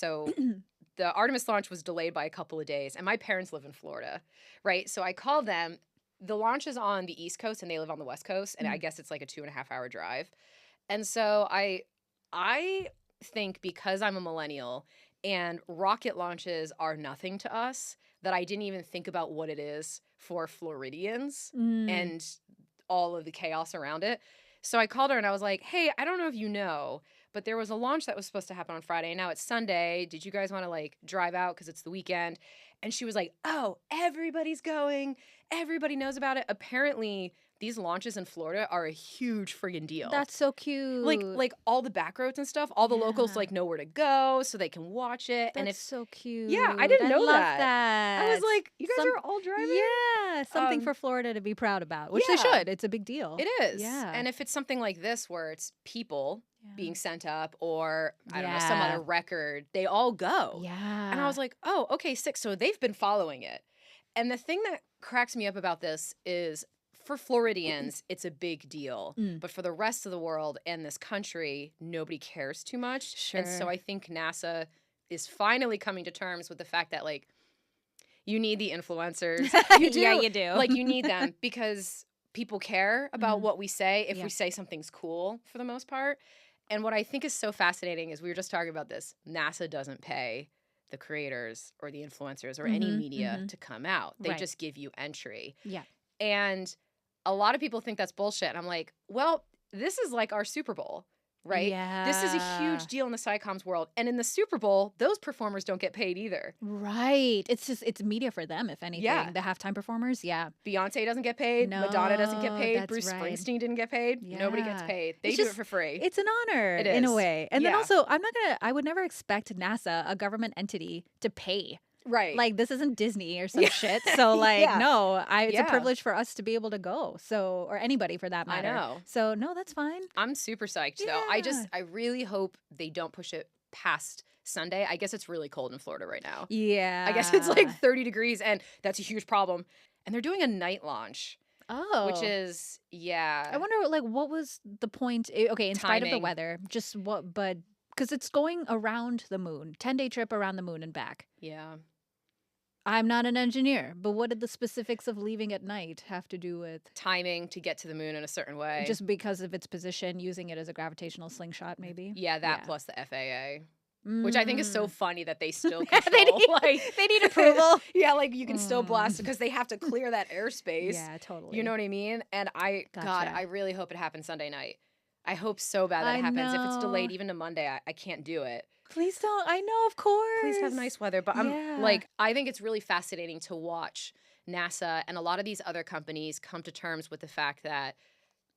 So the Artemis launch was delayed by a couple of days, and my parents live in Florida, right? So I called them. The launch is on the East Coast, and they live on the West Coast, and I guess it's like a 2.5 hour drive. And so I think because I'm a millennial and rocket launches are nothing to us, that I didn't even think about what it is for Floridians and all of the chaos around it. So I called her and I was like, hey, I don't know if you know, but there was a launch that was supposed to happen on Friday. And now it's Sunday. Did you guys want to like drive out because it's the weekend? And she was like, oh, everybody's going. Everybody knows about it. Apparently, these launches in Florida are a huge friggin' deal. That's so cute. Like all the back roads and stuff, all the locals like know where to go so they can watch it. That's and if so cute. Yeah, I didn't know love that. I was like, you guys are all driving? Yeah, something for Florida to be proud about, which they should. It's a big deal. It is. Yeah. And if it's something like this where it's people being sent up or, I don't know, some other record, they all go. Yeah. And I was like, oh, okay, sick. So they've been following it. And the thing that cracks me up about this is for Floridians, it's a big deal. But for the rest of the world and this country, nobody cares too much. Sure. And so I think NASA is finally coming to terms with the fact that, like, you need the influencers. You do. Yeah, you do. Like, you need them because people care about what we say if we say something's cool for the most part. And what I think is so fascinating is we were just talking about this. NASA doesn't pay the creators or the influencers or any media to come out. They just give you entry. Yeah. And a lot of people think that's bullshit. And I'm like, well, this is like our Super Bowl, right? Yeah. This is a huge deal in the SciComms world. And in the Super Bowl, those performers don't get paid either. Right. It's media for them, if anything. Yeah. The halftime performers, yeah. Beyonce doesn't get paid. No, Madonna doesn't get paid. that's Bruce right. Springsteen didn't get paid. Nobody gets Yeah. paid. They It's do just- it for free. It's an honor It in a is. way. And then Yeah. also, I would never expect NASA, a government entity, to pay. Right. Like, this isn't Disney or some shit. So, like, no, it's a Yeah. privilege for us to be able to go. So, or anybody for that I matter. know. So, no, that's fine. I'm super psyched, though. I really hope they don't push it past Sunday. I guess it's really cold in Florida right now. Yeah. I guess it's like 30 degrees, and that's a huge problem. And they're doing a night launch, which is, I wonder, like, what was the point? Okay, in spite of the Timing. weather, just what, but, because it's going around the moon, 10-day trip around the moon and back. Yeah. I'm not an engineer, but what did the specifics of leaving at night have to do with Timing to get to the moon in a certain way. just because of its position, using it as a gravitational slingshot, maybe? Yeah, that plus the FAA. Which I think is so funny that they still control. they need approval. Yeah, like you can still blast it because they have to clear that airspace. Yeah, totally. You know what I mean? And God, Gotcha. I really hope it happens Sunday night. I hope so bad that I it happens. If it's know. delayed even to Monday, I can't do it. Please don't. I know, of course. Please have nice weather. But I'm Yeah. like, I think it's really fascinating to watch NASA and a lot of these other companies come to terms with the fact that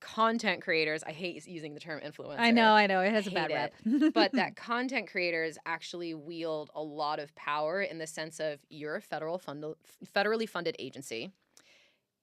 content creators, I hate using the term influencer. I know. It has a hate bad rep. But that content creators actually wield a lot of power in the sense of you're a federally funded agency.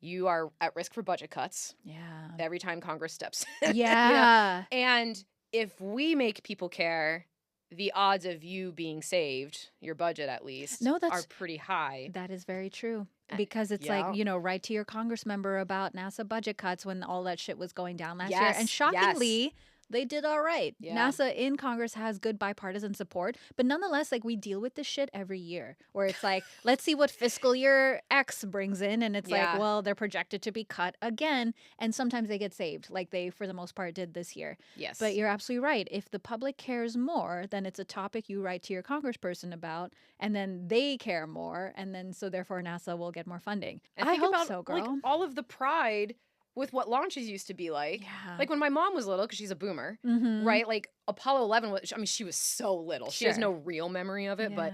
You are at risk for budget cuts Yeah. every time Congress steps in. Yeah. And if we make people care, the odds of you being saved, your budget at least, are pretty high. That is very true. Because it's Yeah. like, write to your congress member about NASA budget cuts when all that shit was going down last year. Yes, And shockingly, they did all right. Yeah. NASA in Congress has good bipartisan support. But nonetheless, like, we deal with this shit every year where it's like, let's see what fiscal year X brings in. And it's like, well, they're projected to be cut again. And sometimes they get saved, like they, for the most part, did this year. Yes. But you're absolutely right. If the public cares more, then it's a topic you write to your congressperson about, and then they care more, and then so therefore NASA will get more funding. And I think hope about, so, girl. like, all of the pride with what launches used to be like. Yeah. Like when my mom was little, because she's a boomer, right? Like Apollo 11 was, I mean, she was so little. She has no real memory of it. But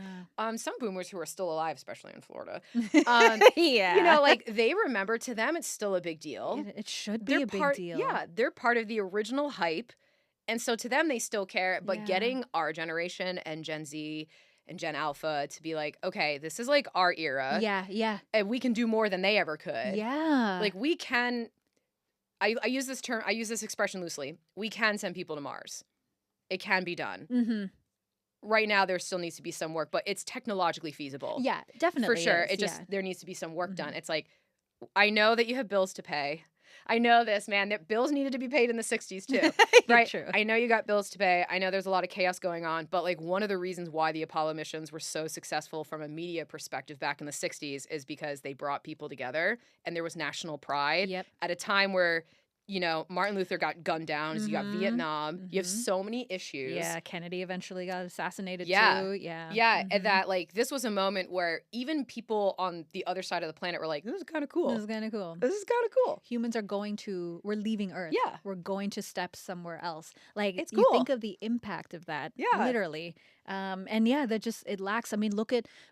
some boomers who are still alive, especially in Florida, like they remember, to them, it's still a big deal. It should be a big deal. Yeah, they're part of the original hype. And so to them, they still care. But getting our generation and Gen Z and Gen Alpha to be like, okay, this is like our era. Yeah. And we can do more than they ever could. Yeah. Like we can, I use this expression loosely. We can send people to Mars. It can be done. Mm-hmm. Right now, there still needs to be some work, but it's technologically feasible. Yeah, definitely. For sure. is, There needs to be some work done. It's like, I know that you have bills to pay. I know this, man. That bills needed to be paid in the 60s too, right? True. I know you got bills to pay. I know there's a lot of chaos going on, but like one of the reasons why the Apollo missions were so successful from a media perspective back in the 60s is because they brought people together and there was national pride Yep. at a time where, you know, Martin Luther got gunned down, you got Vietnam, you have so many issues. Yeah, Kennedy eventually got assassinated too. Yeah. Yeah, and that like this was a moment where even people on the other side of the planet were like, this is kind of cool. This is kind of cool. This is kind of cool. Humans are we're leaving Earth. Yeah. We're going to step somewhere else. Like, It's you cool. think of the impact of that. Yeah. Literally. And yeah, it lacks. I mean,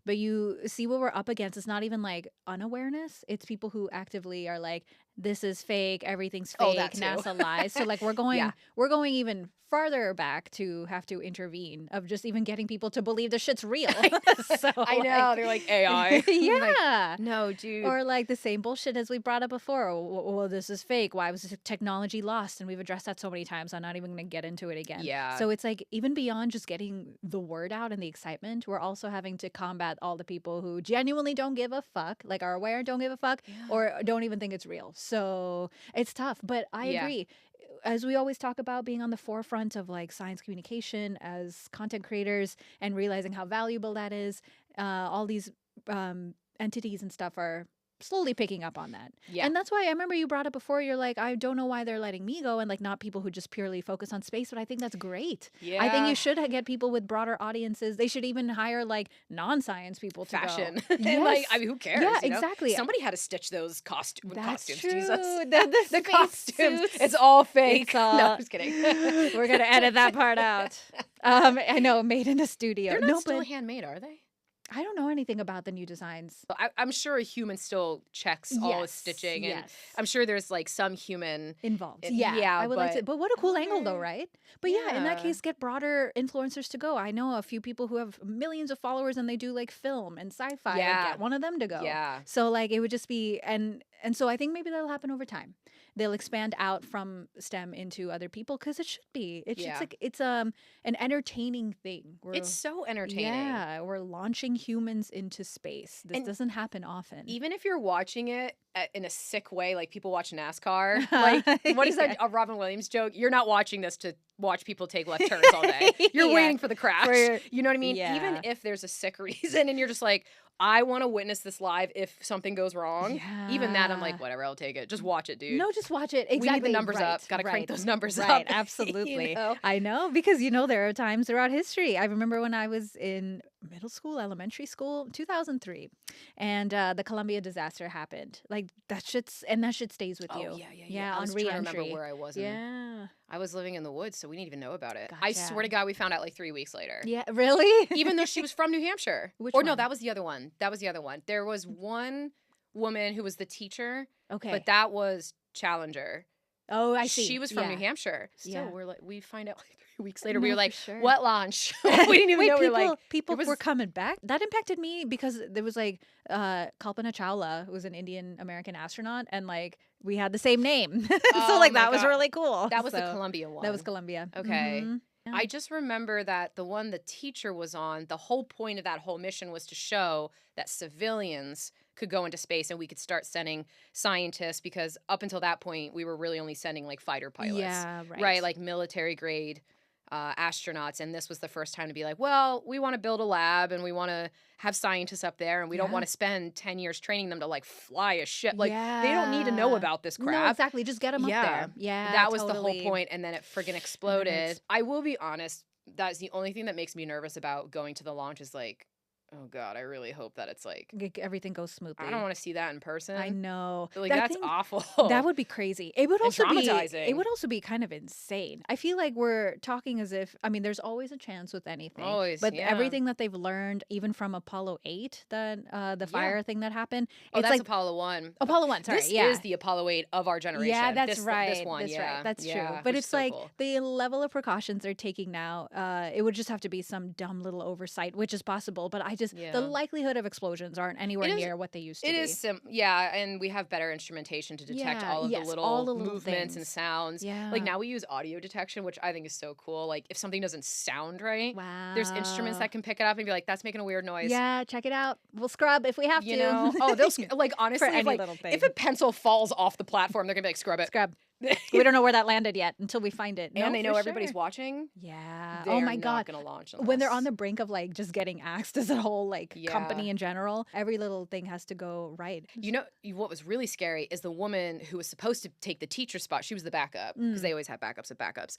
but you see what we're up against. It's not even like unawareness. It's people who actively are like, this is fake, everything's fake, that too. NASA lies. So like we're going even farther back to have to intervene of just even getting people to believe the shit's real. So I know, they're like AI. Yeah. Like, no, dude. Or like the same bullshit as we brought up before. Well, this is fake. Why was this technology lost? And we've addressed that so many times. I'm not even going to get into it again. Yeah. So it's like even beyond just getting the word out and the excitement, we're also having to combat all the people who genuinely don't give a fuck, like are aware, don't give a fuck, or don't even think it's real. So it's tough. But I agree. As we always talk about being on the forefront of like science communication as content creators and realizing how valuable that is, all these entities and stuff are slowly picking up on that. Yeah. And that's why I remember you brought up before, you're like, I don't know why they're letting me go, and like not people who just purely focus on space, but I think that's great. Yeah. I think you should get people with broader audiences. They should even hire like non-science people to fashion. go. And like, I mean, who cares? Yeah, you know? exactly. Somebody had to stitch those costumes. That's Jesus. true. The space costumes. suits. It's all fake. It's all- No, I'm just kidding. We're gonna edit that part out. I know, made in a studio. They're not still but handmade, are they? I don't know anything about the new designs. I'm sure a human still checks all the Yes, stitching, and yes. I'm sure there's like some human Involved. Yeah, I would like to. But what a cool angle, though, Okay. right? But yeah, in that Yeah. case, get broader influencers to go. I know a few people who have millions of followers and they do like film and sci-fi. Like, Yeah. get one of them to go. Yeah. So like it would just be and so I think maybe that'll happen over time. They'll expand out from STEM into other people because it should be. It's Yeah. just like it's an entertaining thing. It's so entertaining. Yeah, we're launching humans into space. This And doesn't happen often. Even if you're watching it in a sick way, like people watch NASCAR, like what is that a Robin Williams joke? You're not watching this to watch people take left turns all day. You're Yeah. waiting for the crash. You know what I mean? Yeah. Even if there's a sick reason and you're just like, I want to witness this live if something goes wrong. Even that, I'm like, Yeah. whatever, I'll take it. Just watch it, dude. No, just watch it. Exactly. We need the numbers right, up. Got to crank right, those numbers up. Right, absolutely. You know? I know, because there are times throughout history. I remember when I was in middle school, elementary school, 2003, and the Columbia disaster happened. Like that shit stays with you. Yeah. I on was trying to re-entry. remember where I was. Yeah. I was living in the woods, so we didn't even know about it. I Gotcha. swear to God, we found out like 3 weeks later. Yeah, really? Even though she was from New Hampshire. Which Or no, one? that was the other one. There was one woman who was the teacher, Okay. but that was Challenger. Oh, I see. She was from Yeah. New Hampshire. Still, Yeah. we find out like 3 weeks later. We No, were for like, sure. what launch? We didn't even Wait, know. We were like, people it was- were coming back. That impacted me because there was like Kalpana Chawla, who was an Indian American astronaut, and like we had the same name. So Oh like my that was God. really cool. that was the So, Columbia one. That was Columbia. Okay. Mhm. I just remember that the one the teacher was on, the whole point of that whole mission was to show that civilians could go into space and we could start sending scientists, because up until that point, we were really only sending like fighter pilots. Yeah, Right, like military grade astronauts. And this was the first time to be like, well, we want to build a lab and we want to have scientists up there and we don't Yeah. want to spend 10 years training them to like fly a ship. Like they don't need to know Yeah. about this No, crap. exactly. Just get them up Yeah. there. Yeah, That was the totally. whole point, and then it friggin' exploded. I will be honest, that's the only thing that makes me nervous about going to the launch is like, oh God, I really hope that it's like, Everything goes smoothly. I don't want to see that in person. I know. Like, That that's thing- awful. That would be crazy. It would And also be traumatizing. It would also be kind of insane. I feel like we're talking as if there's always a chance with anything. Always, But yeah. everything that they've learned, even from Apollo 8, that the fire thing that happened, Oh, it's that's like Apollo 1. Apollo 1. Sorry, This yeah. is the Apollo 8 of our generation. Yeah, that's This right. one, that's yeah. right. That's Yeah, true. which But is it's so like cool. the level of precautions they're taking now. It would just have to be some dumb little oversight, which is possible. But The likelihood of explosions aren't anywhere near what they used to be. It is yeah, and we have better instrumentation to detect all of the little movements and sounds. Yeah. Like now we use audio detection, which I think is so cool. Like if something doesn't sound right, there's instruments that can pick it up and be like, that's making a weird noise. Yeah, check it out. We'll scrub if we have to. You know? Oh, they'll like honestly, if a pencil falls off the platform, they're gonna be like, scrub it. Scrub. We don't know where that landed yet until we find it. And they know everybody's watching. Yeah. Oh my God. Gonna launch when they're on the brink of like just getting axed as a whole like company in general, every little thing has to go right. You know what was really scary is the woman who was supposed to take the teacher spot. She was the backup because they always have backups of backups.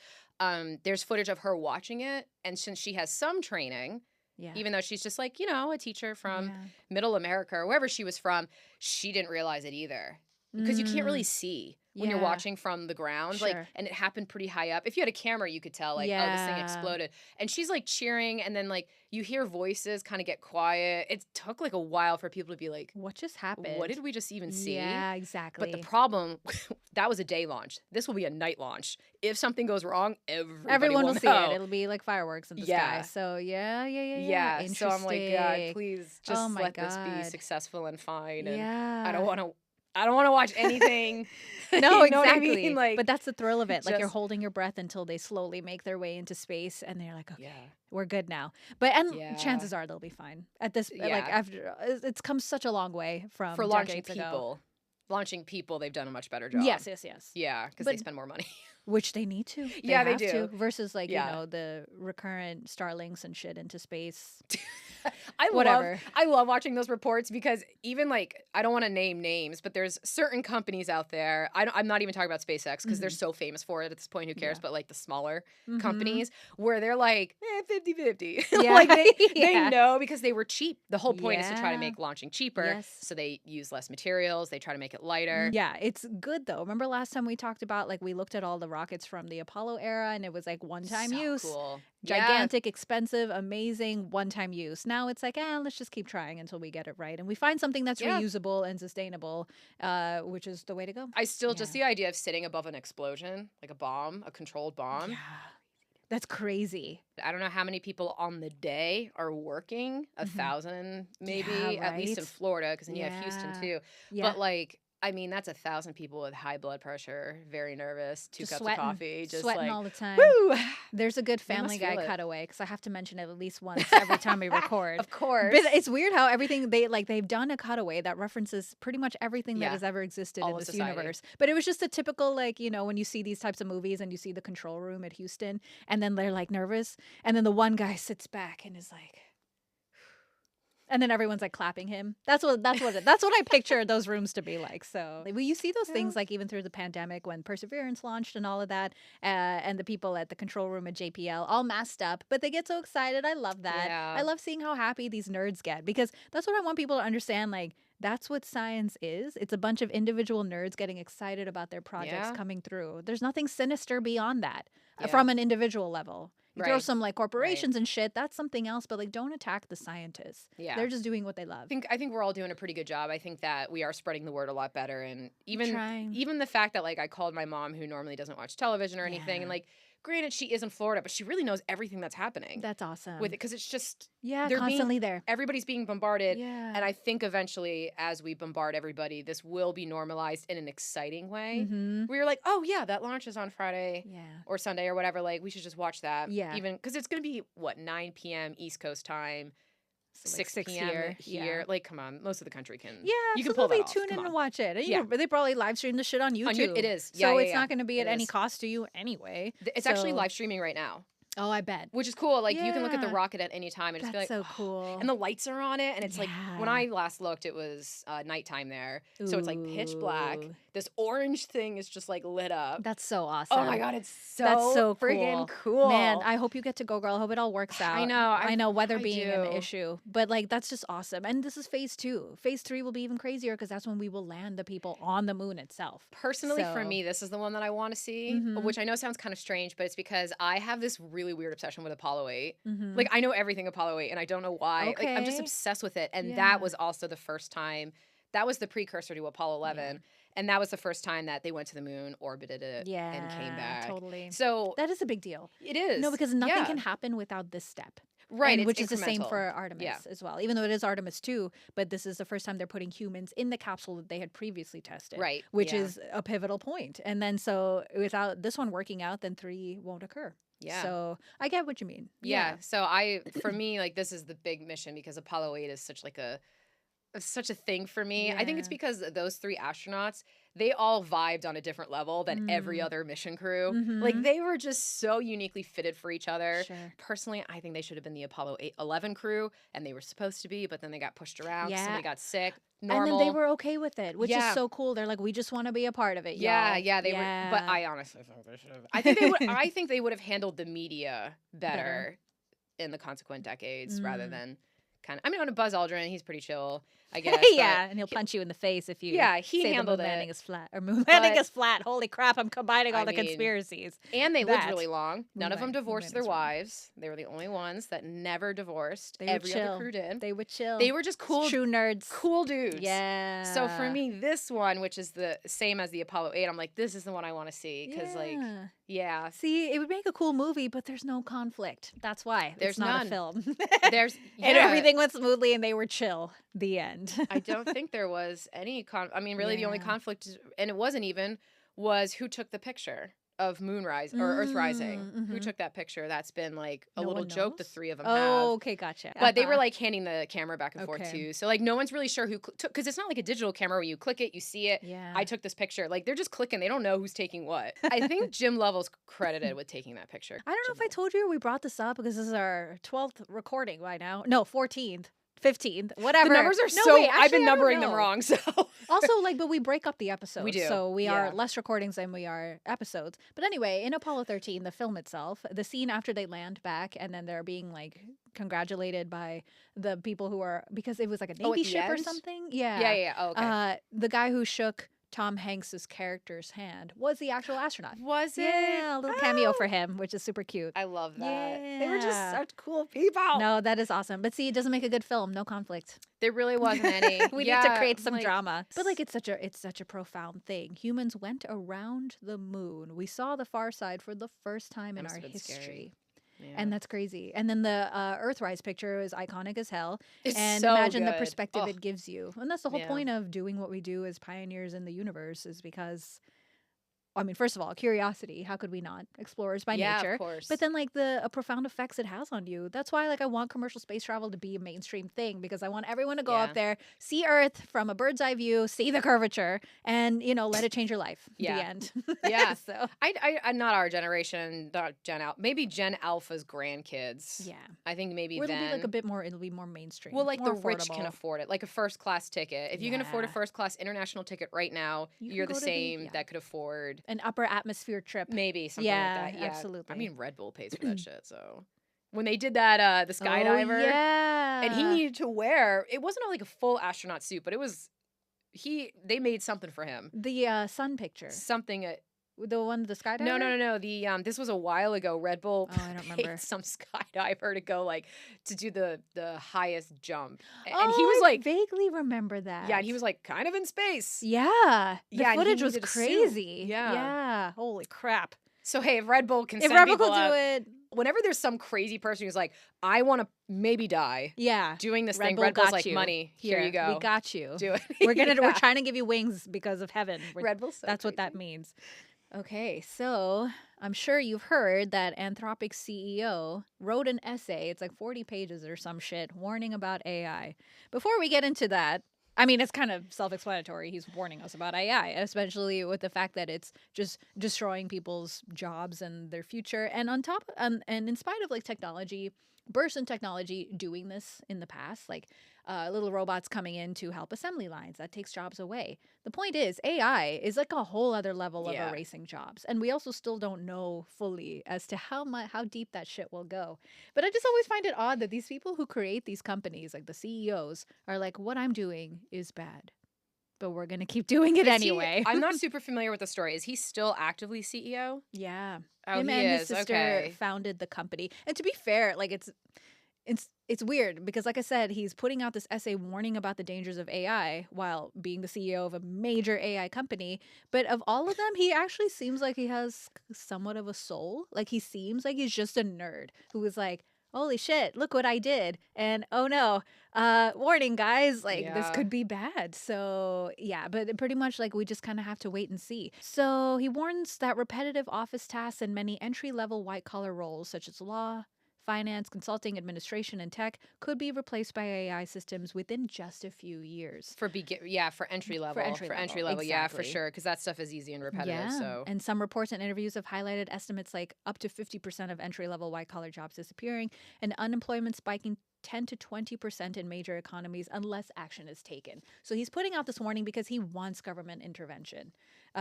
There's footage of her watching it, and since she has some training. Yeah. Even though she's just like, a teacher from middle America or wherever she was from, she didn't realize it either. Because you can't really see when you're watching from the ground. Like, and it happened pretty high up. If you had a camera, you could tell, like, oh, this thing exploded. And she's like cheering, and then like you hear voices kind of get quiet. It took like a while for people to be like, what just happened? What did we just even see? Yeah, exactly. But the problem, that was a day launch. This will be a night launch. If something goes wrong, everyone will see it. It'll be like fireworks in the sky. So yeah. So I'm like, God, please just let this be successful and fine. And I don't want to watch anything. No, you know exactly. What I mean? Like, but that's the thrill of it. Like you're holding your breath until they slowly make their way into space, and they're like, okay, we're good now. But chances are they'll be fine at this. Like after it's come such a long way from for launching decades ago. people. Launching people, they've done a much better job. Yes. Yeah, because they spend more money. Which they need to. They do. Versus like, the recurrent Starlinks and shit into space. I love watching those reports because even like, I don't want to name names, but there's certain companies out there. I'm not even talking about SpaceX because they're so famous for it at this point, who cares? But like the smaller companies where they're like 50-50. Yeah. Like they know because they were cheap. The whole point is to try to make launching cheaper. Yes. So they use less materials. They try to make it lighter. Yeah, it's good though. Remember last time we talked about like we looked at all the rockets from the Apollo era and it was like one-time use. Cool. Gigantic, expensive, amazing, one-time use. Now it's like, let's just keep trying until we get it right. And we find something that's reusable and sustainable, which is the way to go. I still just the idea of sitting above an explosion, like a bomb, a controlled bomb. Yeah. That's crazy. I don't know how many people on the day are working, 1,000 maybe, at least in Florida, because then you have Houston too. Yeah. But like, I mean, that's 1,000 people with high blood pressure, very nervous, two cups of coffee, just sweating like, all the time. Woo! There's a good Family Guy cutaway because I have to mention it at least once every time we record. Of course. But it's weird how everything they've done a cutaway that references pretty much everything that has ever existed in this universe. But it was just a typical when you see these types of movies and you see the control room at Houston and then they're like nervous and then the one guy sits back and is like. And then everyone's like clapping him. That's what I picture those rooms to be like. So you see those things like even through the pandemic when Perseverance launched and all of that, and the people at the control room at JPL all masked up, but they get so excited. I love that. Yeah. I love seeing how happy these nerds get because that's what I want people to understand. Like that's what science is. It's a bunch of individual nerds getting excited about their projects coming through. There's nothing sinister beyond that from an individual level. You throw some like corporations and shit, that's something else, but like don't attack the scientists. Yeah. They're just doing what they love. I think we're all doing a pretty good job. I think that we are spreading the word a lot better, and even the fact that like I called my mom who normally doesn't watch television or anything and like granted, she is in Florida, but she really knows everything that's happening. That's awesome. With it, because it's just they're constantly there. Everybody's being bombarded, and I think eventually, as we bombard everybody, this will be normalized in an exciting way. Where you're like, oh yeah, that launches on Friday or Sunday or whatever. Like we should just watch that. Yeah, even because it's gonna be 9 p.m. East Coast time. So 6 p.m. here. Like, come on. Most of the country can. Yeah, you can pull that off. Tune in and watch it. They probably live stream the shit on YouTube. It is. So it's not going to be at any cost to you anyway. It's actually live streaming right now. Oh, I bet. Which is cool. Like, you can look at the rocket at any time and just be like, so cool. And the lights are on it. And it's like, when I last looked, it was nighttime there. So it's like pitch black. This orange thing is just like lit up. That's so awesome. Oh my God, it's so friggin' cool. Man, I hope you get to go, girl. I hope it all works out. I know weather being an issue, but like that's just awesome. And this is phase 2. Phase 3 will be even crazier because that's when we will land the people on the moon itself. Personally, for me, this is the one that I want to see, which I know sounds kind of strange, but it's because I have this really weird obsession with Apollo 8. Like I know everything Apollo 8 and I don't know why. Okay. Like I'm just obsessed with it. And that was also the first time, that was the precursor to Apollo 11. Yeah. And that was the first time that they went to the moon, orbited it, and came back. Totally. So that is a big deal. It is. No, because nothing can happen without this step. Right, And it's which is the same for incremental. Yeah. Artemis as well, even though it is Artemis 2, but this is the first time they're putting humans in the capsule that they had previously tested, Right. which Yeah. is a pivotal point. And then so without this one working out, then 3 won't occur. Yeah. So I get what you mean. Yeah. So for me, like this is the big mission because Apollo 8 is such a thing for me. I think it's Yeah. because those 3 astronauts, they all vibed on a different level than every Mm. other mission crew. Like Mm-hmm. they were just so uniquely fitted for each other. Sure. Personally, I think they should have been the Apollo 11 crew, and they were supposed to be, but then they got pushed around. 'Cause Yeah. somebody got sick. And then they Normal. were okay with it, which is Yeah. so cool. They're like, we just want to be a part of it, Yeah, y'all. yeah, they were, but Yeah. I honestly think they should have. I think they would. I think they would have handled the media better in the consequent decades rather Mm. than kind of. I mean, on a Buzz Aldrin, he's pretty chill, I guess. Yeah, and he'll punch you in the face if you Yeah, he say the handled moon landing it. is flat or moon landing But is flat. Holy crap, I'm combining all I the mean, conspiracies. and they lived That really long. None of them moon divorced their landing's wrong. wives. They were the only ones that never divorced. They were Every other chill. crew did. They were chill. They were just cool, True nerds. cool dudes. Yeah. So for me, this one, which is the same as the Apollo 8, I'm like, this is the one I want to see because, like, Yeah. yeah, See, it would make a cool movie, but there's no conflict. That's why There's it's not none. a film. there's And yeah. everything went smoothly, and they were chill. The end. I don't think there was any I mean, really, the only Yeah. conflict, and it wasn't even, was who took the picture of Moonrise or Earth Rising. Who Mhm. took that picture? That's been like a No little one joke the knows? 3 of them Oh, have. okay, gotcha. But they were Uh-huh. like handing the camera back and forth Okay. too. So like no one's really sure who took, because it's not like a digital camera where you click it, you see it. Yeah. I took this picture. Like they're just clicking. They don't know who's taking what. I think Jim Lovell's credited with taking that picture. I don't know Jim if I told you or we brought this up because this is our 12th recording by now. No, 14th, 15th, whatever. The numbers are No, so. wait, I've actually, been I don't numbering them know. wrong. So Also, like, but we break up the episodes. do, So we are yeah. less recordings than we are episodes. But anyway, in Apollo 13, the film itself, the scene after they land back and then they're being like congratulated by the people who are, because it was like a Oh, at Navy the ship or end? something. yeah. Oh, okay. The guy who shook Tom Hanks's character's hand was the actual astronaut. Was it? Yeah, a little cameo Oh, for him, which is super cute. I love that. They were just Yeah. such cool people. No, that is awesome. But see, it doesn't make a good film. No conflict. There really wasn't any. We need to create some drama. But like it's such a profound thing. Humans went around the moon. We saw the far side for the first time in That our must have been scary. history. Yeah. And that's crazy. And then the Earthrise picture is iconic as hell. It's And so imagine the good. perspective Oh, it gives you. And that's the whole yeah. point of doing what we do as pioneers in the universe is because, I mean, first of all, curiosity. How could we not? Explorers by Yeah, nature. of course. But then, like, the profound effects it has on you. That's why, like, I want commercial space travel to be a mainstream thing because I want everyone to go Yeah. up there, see Earth from a bird's eye view, see the curvature, and, you know, let it change your life. Yeah. The end. Yeah. So, I'm not our generation, not Gen Alpha. Maybe Gen Alpha's grandkids. yeah. I think maybe Or it'll then. be like a bit more, it'll be more mainstream. Well, like more the rich can affordable. afford it, like a first class ticket. If you can afford a Yeah. first class international ticket right now, You can you're the go to the- same yeah. that could afford An upper atmosphere trip. maybe something Yeah, like that. Yeah, absolutely. I mean, Red Bull pays for that shit. So when they did that, the skydiver, Oh, yeah. and he needed to wear, it wasn't like a full astronaut suit, but it was they made something for him. The sun picture. Something. The one, the skydiver? No. The this was a while ago. Red Bull Oh, I don't paid remember. some skydiver to go to do the highest jump, and Oh, he was I like, vaguely remember that. yeah, and he was like kind of in space. Yeah. The Yeah, and he footage was needed a suit. crazy. Yeah. Yeah. Holy crap. So hey, if Red Bull can If send Red Bull people will out, do it, whenever there's some crazy person who's like, I want to maybe die yeah. doing this Red thing, Bull Red Bull's got like, you. money, here you go, We got you. do it. We're Yeah. trying to give you wings because of heaven. Red Bull's so That's what that crazy. means. Okay, so I'm sure you've heard that Anthropic CEO wrote an essay, it's like 40 pages or some shit, warning about AI. Before we get into that, I mean, it's kind of self-explanatory. He's warning us about AI, especially with the fact that it's just destroying people's jobs and their future. And on top, and in spite of like technology, bursts in technology doing this in the past, like little robots coming in to help assembly lines, that takes jobs away. The point is, AI is like a whole other level of Yeah. erasing jobs, and we also still don't know fully as to how deep that shit will go. But I just always find it odd that these people who create these companies, like the CEOs, are like, "What I'm doing is bad, but we're gonna keep doing it Is he- anyway." I'm not super familiar with the story. Is he still actively CEO? Yeah. Oh, Him he and is. his sister Okay. founded the company. And to be fair, like it's weird because like I said, he's putting out this essay warning about the dangers of AI while being the CEO of a major AI company. But of all of them, he actually seems like he has somewhat of a soul. Like he seems like he's just a nerd who is like, holy shit, look what I did. And oh no, warning guys, like this Yeah. could be bad. So yeah, but pretty much like we just kind of have to wait and see. So he warns that repetitive office tasks and many entry-level white-collar roles such as law, finance, consulting, administration, and tech could be replaced by AI systems within just a few years. For for entry For level. entry For level, entry level, yeah, for exactly. sure. Because that stuff is easy and repetitive. Yeah. So And some reports and interviews have highlighted estimates like up to 50% of entry level white collar jobs disappearing and unemployment spiking 10 to 20% in major economies unless action is taken. So he's putting out this warning because he wants government intervention.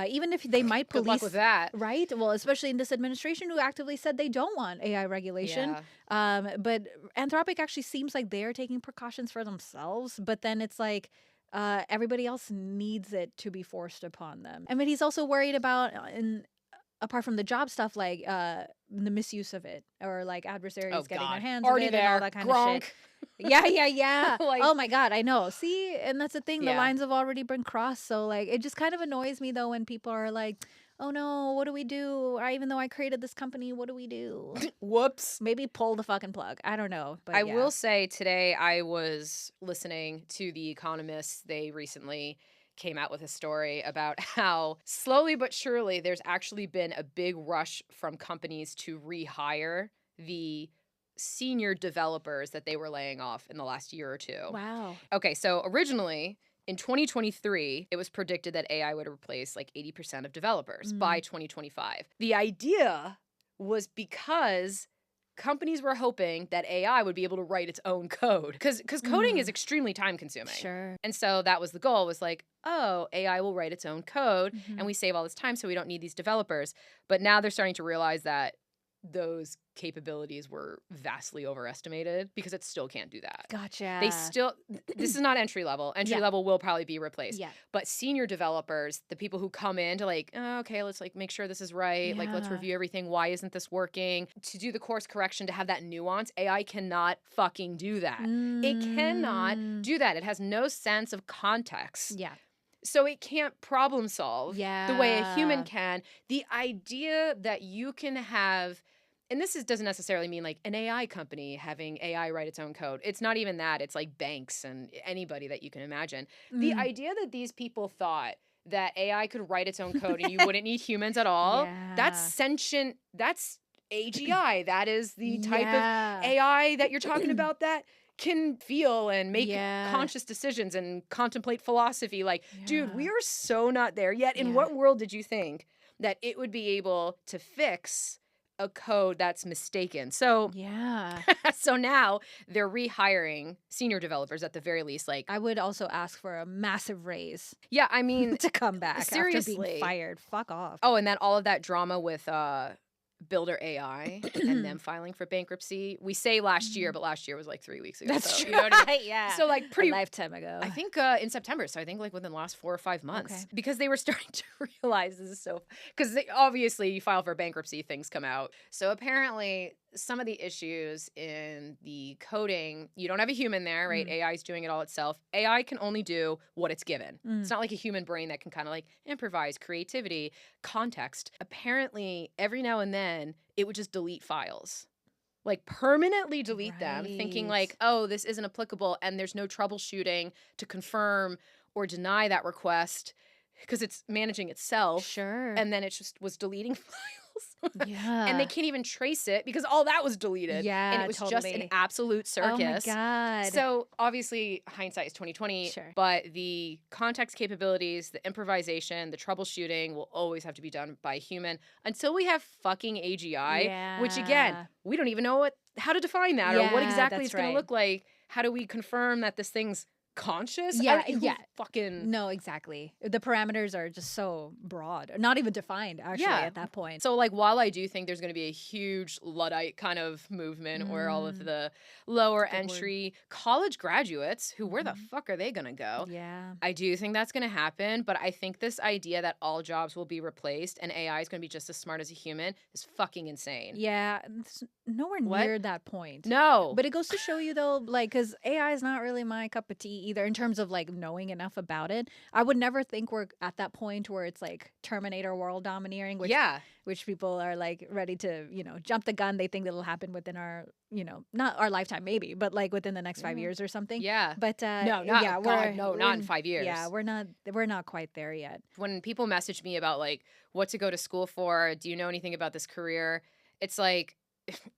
Even if they might good luck with police, that. right? Well, especially in this administration who actively said they don't want AI regulation. Yeah. But Anthropic actually seems like they're taking precautions for themselves. But then it's like, everybody else needs it to be forced upon them. I mean, he's also worried about, apart from the job stuff, like the misuse of it or like Oh adversaries getting their God. hands on Already it and all there. that kind of Gronk. shit. Yeah. Like, Oh my God, I know. See, and that's the thing. The yeah. lines have already been crossed. So like, it just kind of annoys me though when people are like, "Oh no, what do we do? Even though I created this company, what do we do?" Whoops. Maybe pull the fucking plug. I don't know, but I yeah. will say today I was listening to The Economist. They recently came out with a story about how slowly but surely there's actually been a big rush from companies to rehire the senior developers that they were laying off in the last year or two. Wow. Okay, so originally in 2023, it was predicted that AI would replace like 80% of developers by 2025. The idea was because companies were hoping that AI would be able to write its own code because coding is extremely time consuming. Sure. And so that was the goal, was like, oh, AI will write its own code Mhm. and we save all this time so we don't need these developers. But now they're starting to realize that those capabilities were vastly overestimated because it still can't do that. Gotcha. They still, this is not entry level. Entry level will probably be replaced. Yeah. But senior developers, the people who come in to like, oh, okay, let's like make sure this is right. Like, let's Yeah. review everything. Why isn't this working? To do the course correction, to have that nuance, AI cannot fucking do that. It cannot do that. It has no sense of context. Yeah. So it can't problem solve the way a human Yeah. can. The idea that you can have, and doesn't necessarily mean like an AI company having AI write its own code. It's not even that. It's like banks and anybody that you can imagine. The idea that these people thought that AI could write its own code and you wouldn't need humans at all, that's Yeah. sentient, that's AGI. That is the type Yeah. of AI that you're talking about that can feel and make Yeah. conscious decisions and contemplate philosophy. Like, dude, we Yeah. are so not there yet. In Yeah. what world did you think that it would be able to fix a code that's mistaken? So Yeah. so now they're rehiring senior developers at the very least. Like, I would also ask for a massive raise yeah, I mean, to come back after seriously. being fired. Fuck off. Oh, and then all of that drama with Builder AI and them filing for bankruptcy. We say last year, but last year was like 3 weeks ago. That's so, true. You know what I mean? Yeah. So like pretty a lifetime ago. I think in September. So I think like within the last 4 or 5 months. Okay. Because they were starting to realize this is so, because obviously you file for bankruptcy, things come out. So apparently some of the issues in the coding, you don't have a human there, right? AI is doing it all itself. AI can only do what it's given. It's not like a human brain that can kind of like improvise, creativity, context. Apparently every now and then it would just delete files. Like permanently delete them, thinking like, oh, this isn't applicable, and there's no troubleshooting to confirm or deny that request because it's managing itself. Sure. And then it just was deleting files. Yeah. And they can't even trace it because all that was deleted. Yeah, And it was just an totally. absolute circus. Oh my God. So obviously hindsight is 2020, Sure. but the context capabilities, the improvisation, the troubleshooting will always have to be done by a human until we have fucking AGI, which again, Yeah. we don't even know how to define that or what Yeah, exactly that's it's going right. to look like. How do we confirm that this thing's conscious? Yeah, who yeah. Fucking No, exactly. The parameters are just so broad, not even defined actually Yeah. at that point. So, like, while I do think there's going to be a huge Luddite kind of movement where all of the lower That's a good word. entry college graduates, who where the fuck are they going to go? Yeah. I do think that's going to happen, but I think this idea that all jobs will be replaced and AI is going to be just as smart as a human is fucking insane. Yeah, it's nowhere What? near that point. No. But it goes to show you though, like, because AI is not really my cup of tea either in terms of like knowing enough about it. I would never think we're at that point where it's like Terminator world domineering, which people are like ready to, jump the gun. They think that'll happen within our, not our lifetime maybe, but like within the next 5 years or something. Yeah. But no, not yeah, God, no, not in 5 years. Yeah, we're not quite there yet. When people message me about like what to go to school for, do you know anything about this career? It's like,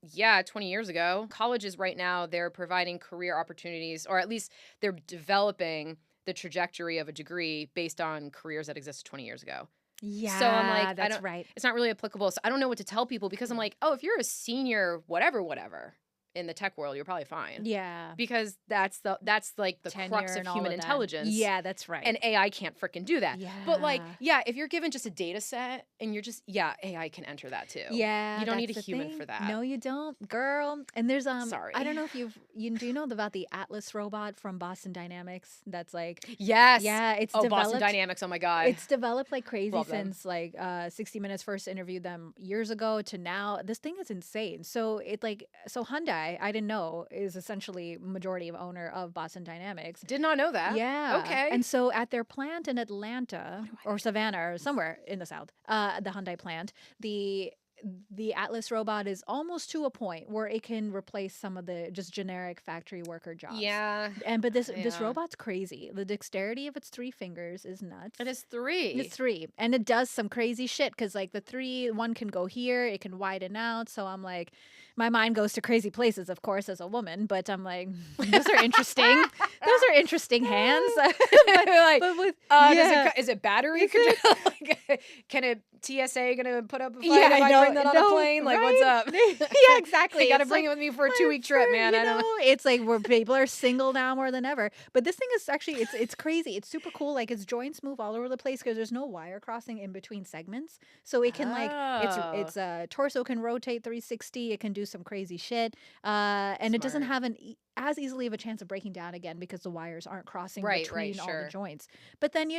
yeah, 20 years ago, colleges right now, they're providing career opportunities, or at least they're developing the trajectory of a degree based on careers that existed 20 years ago. Yeah, so I'm like, that's right. It's not really applicable. So I don't know what to tell people because I'm like, oh, if you're a senior, whatever, in the tech world, you're probably fine. Yeah. Because that's like the crux of human intelligence. Yeah, that's right. And AI can't freaking do that. Yeah. But like, yeah, if you're given just a data set and you're just, AI can enter that too. Yeah. You don't need a human for that. No, you don't, girl. And there's Sorry. I don't know if do you know about the Atlas robot from Boston Dynamics? That's like yes. Yeah, it's developed. Boston Dynamics, oh my God. It's developed like crazy since like 60 Minutes first interviewed them years ago to now. This thing is insane. So Hyundai, I didn't know, is essentially majority of owner of Boston Dynamics. Did not know that. Yeah. Okay. And so at their plant in Atlanta or Savannah or somewhere in the South, the Hyundai plant, the Atlas robot is almost to a point where it can replace some of the just generic factory worker jobs. Yeah. But this robot's crazy. The dexterity of its 3 fingers is nuts. It is 3. It's 3. And it does some crazy shit because like the 3, one can go here, it can widen out. So I'm like, my mind goes to crazy places, of course, as a woman, but I'm like, those are interesting. Those are interesting hands. Is it battery? Can a TSA gonna put up a fight if I bring that on a plane? Like, what's up? Yeah, exactly. You gotta bring it with me for a 2-week trip, man. It's like where people are single now more than ever. But this thing is actually, it's crazy. It's super cool. Like its joints move all over the place because there's no wire crossing in between segments. So it can its torso can rotate 360. It can do some crazy shit. And it doesn't have as easily of a chance of breaking down again because the wires aren't crossing between all the joints. But then,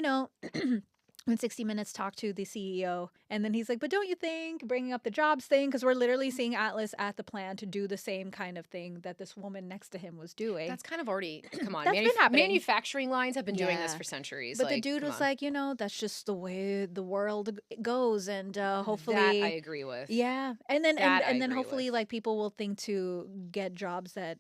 when 60 Minutes talked to the CEO, and then he's like, but don't you think, bringing up the jobs thing, because we're literally seeing Atlas at the plant to do the same kind of thing that this woman next to him was doing. That's kind of already, come on. That's been happening. Manufacturing lines have been doing this for centuries. But the dude was like, that's just the way the world goes, and hopefully. That I agree with. Yeah. And then hopefully like people will think to get jobs that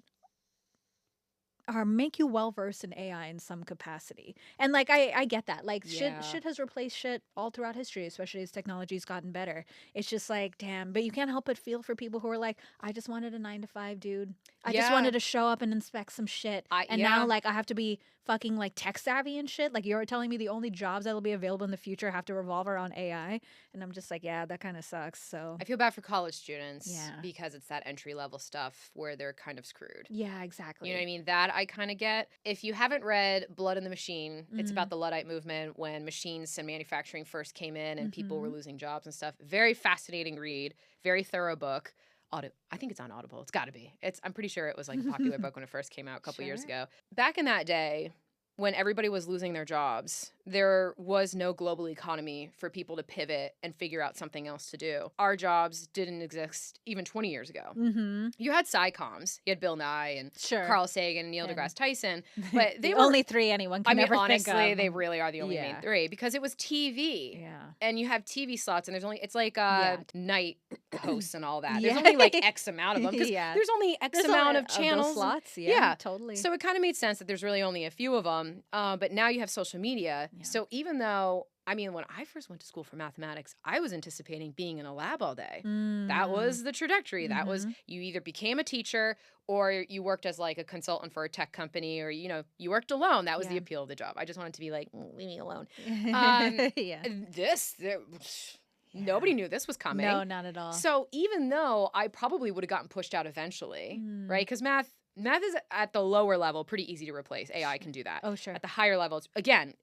make you well versed in AI in some capacity. And like I get that. Like shit has replaced shit all throughout history, especially as technology's gotten better. It's just like, damn, but you can't help but feel for people who are like, I just wanted a 9-to-5, dude. I just wanted to show up and inspect some shit. Now like I have to be fucking like tech savvy and shit. Like you're telling me the only jobs that'll be available in the future have to revolve around AI. And I'm just like, yeah, that kind of sucks. So I feel bad for college students because it's that entry level stuff where they're kind of screwed. Yeah, exactly. You know what I mean? That I kind of get. If you haven't read Blood in the Machine, it's about the Luddite movement when machines and manufacturing first came in and people were losing jobs and stuff. Very fascinating read, very thorough book. I think it's on Audible. It's got to be. I'm pretty sure it was like a popular book when it first came out a couple years ago. Back in that day, when everybody was losing their jobs, there was no global economy for people to pivot and figure out something else to do. Our jobs didn't exist even 20 years ago. You had SciComs. You had Bill Nye and Carl Sagan and Neil deGrasse Tyson. But they were only 3 anyone can ever honestly, think of. They really are the only main 3 because it was TV. Yeah. And you have TV slots and it's like night hosts and all that. There's only like X amount of them because there's only X amount of channels. Those slots. Yeah, totally. So it kind of made sense that there's really only a few of them. But now you have social media. Yeah. So even though, when I first went to school for mathematics, I was anticipating being in a lab all day. That was the trajectory. That was, you either became a teacher or you worked as like a consultant for a tech company or, you worked alone. That was the appeal of the job. I just wanted to be like, leave me alone. Nobody knew this was coming. No, not at all. So even though I probably would have gotten pushed out eventually, right? Because math is at the lower level pretty easy to replace. AI can do that. Oh, sure. At the higher level,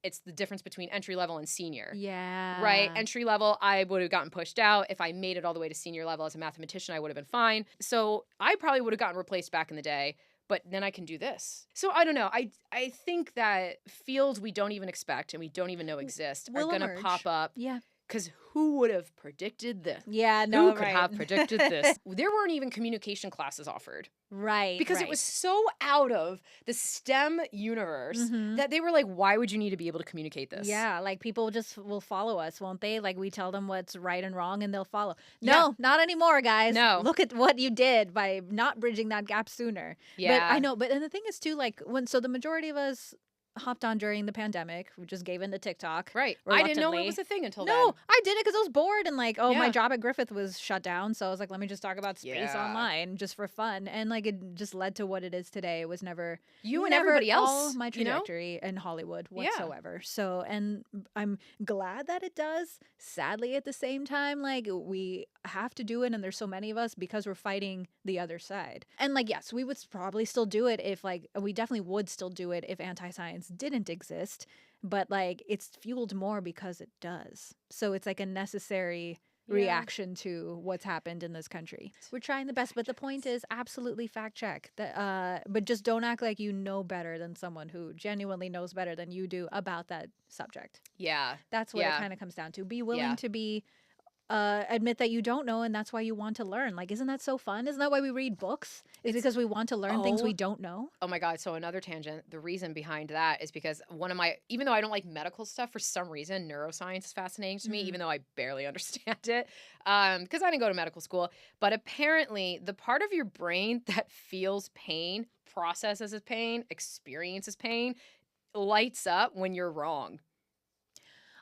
it's the difference between entry level and senior. Yeah. Right? Entry level, I would have gotten pushed out. If I made it all the way to senior level as a mathematician, I would have been fine. So I probably would have gotten replaced back in the day. But then I can do this. So I don't know. I think that fields we don't even expect and we don't even know exist are going to pop up. Yeah. Because who would have predicted this? Yeah, no, Who could have predicted this? There weren't even communication classes offered. Right. Because it was so out of the STEM universe that they were like, why would you need to be able to communicate this? Yeah, like people just will follow us, won't they? Like we tell them what's right and wrong and they'll follow. Yeah. No, not anymore, guys. No. Look at what you did by not bridging that gap sooner. Yeah. But I know, and the thing is too, like so the majority of us hopped on during the pandemic. We just gave into TikTok. Right. I didn't know it was a thing until then. No, I did it because I was bored and like, my Yeah. job at Griffith was shut down. So I was like, let me just talk about space Yeah. online just for fun. And like it just led to what it is today. It was never You and everybody else, all my you know? trajectory in Hollywood Yeah. whatsoever. So, and I'm glad that it does. Sadly, at the same time, like we have to do it, and there's so many of us because we're fighting the other side. And like, yes, we would probably still do it if like we definitely would still do it if anti-science didn't exist. But like it's fueled more because it does. So it's like a necessary reaction to what's happened in this country. We're trying the best, but the point is absolutely fact check. But just don't act like you know better than someone who genuinely knows better than you do about that subject. Yeah. That's what it kind of comes down to. Be willing to be admit that you don't know, and that's why you want to learn. Like, isn't that so fun? Isn't that why we read books? It's because we want to learn things we don't know. Oh my God. So another tangent. The reason behind that is because even though I don't like medical stuff, for some reason, neuroscience is fascinating to me, even though I barely understand it. Because I didn't go to medical school. But apparently the part of your brain that feels pain, processes pain, experiences pain, lights up when you're wrong.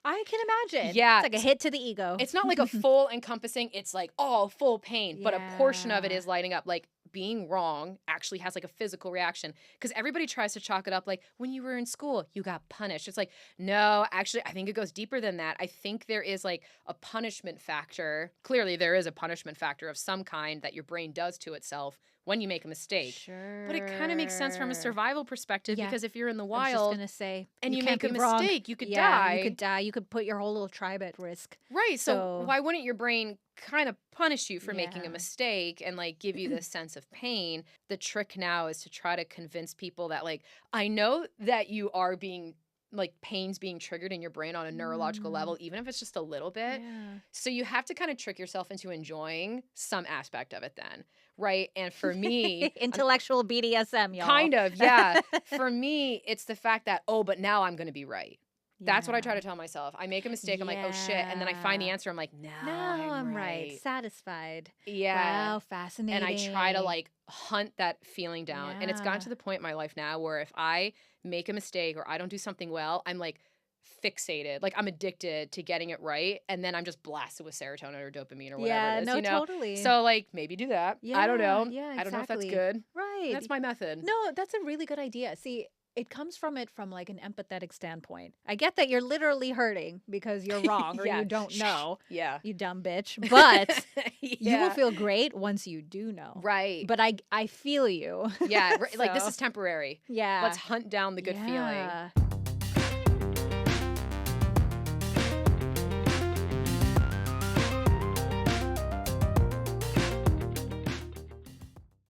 I can imagine. Yeah. It's like a hit to the ego. It's not like a full encompassing, it's like, full pain. But a portion of it is lighting up. Like being wrong actually has like a physical reaction. Because everybody tries to chalk it up like, when you were in school, you got punished. It's like, no, actually, I think it goes deeper than that. I think there is like a punishment factor. Clearly, there is a punishment factor of some kind that your brain does to itself when you make a mistake. Sure. But it kind of makes sense from a survival perspective because if you're in the I was wild just gonna say, and you can't make a be wrong. mistake, you could die. You could die. You could put your whole little tribe at risk. Right. So why wouldn't your brain kind of punish you for making a Yeah. mistake and like give you this sense of pain? The trick now is to try to convince people that like, I know that you are being like pain's being triggered in your brain on a neurological level, even if it's just a little bit. Yeah. So you have to kind of trick yourself into enjoying some aspect of it then. Right. And for me, Intellectual BDSM, y'all. kind of, yeah. For me, it's the fact that, but now I'm going to be right. That's what I try to tell myself. I make a mistake. I'm like, oh shit. And then I find the answer. I'm like, no, I'm right. Satisfied. Yeah. Wow, fascinating. And I try to like hunt that feeling down. And it's gotten to the point in my life now where if I make a mistake or I don't do something well, I'm like fixated. Like I'm addicted to getting it right. And then I'm just blasted with serotonin or dopamine or whatever it is. no, you know? totally. So like maybe do that. I don't know. Yeah, I don't know if that's exactly. good. Right. That's my method. No, that's a really good idea. See, it comes from like an empathetic standpoint. I get that you're literally hurting because you're wrong or Yeah. you don't know. Yeah. You dumb bitch. But you will Yeah. feel great once you do know. Right. But I feel you. Yeah. Like this So, is temporary. yeah. Let's hunt down the good feeling. Yeah.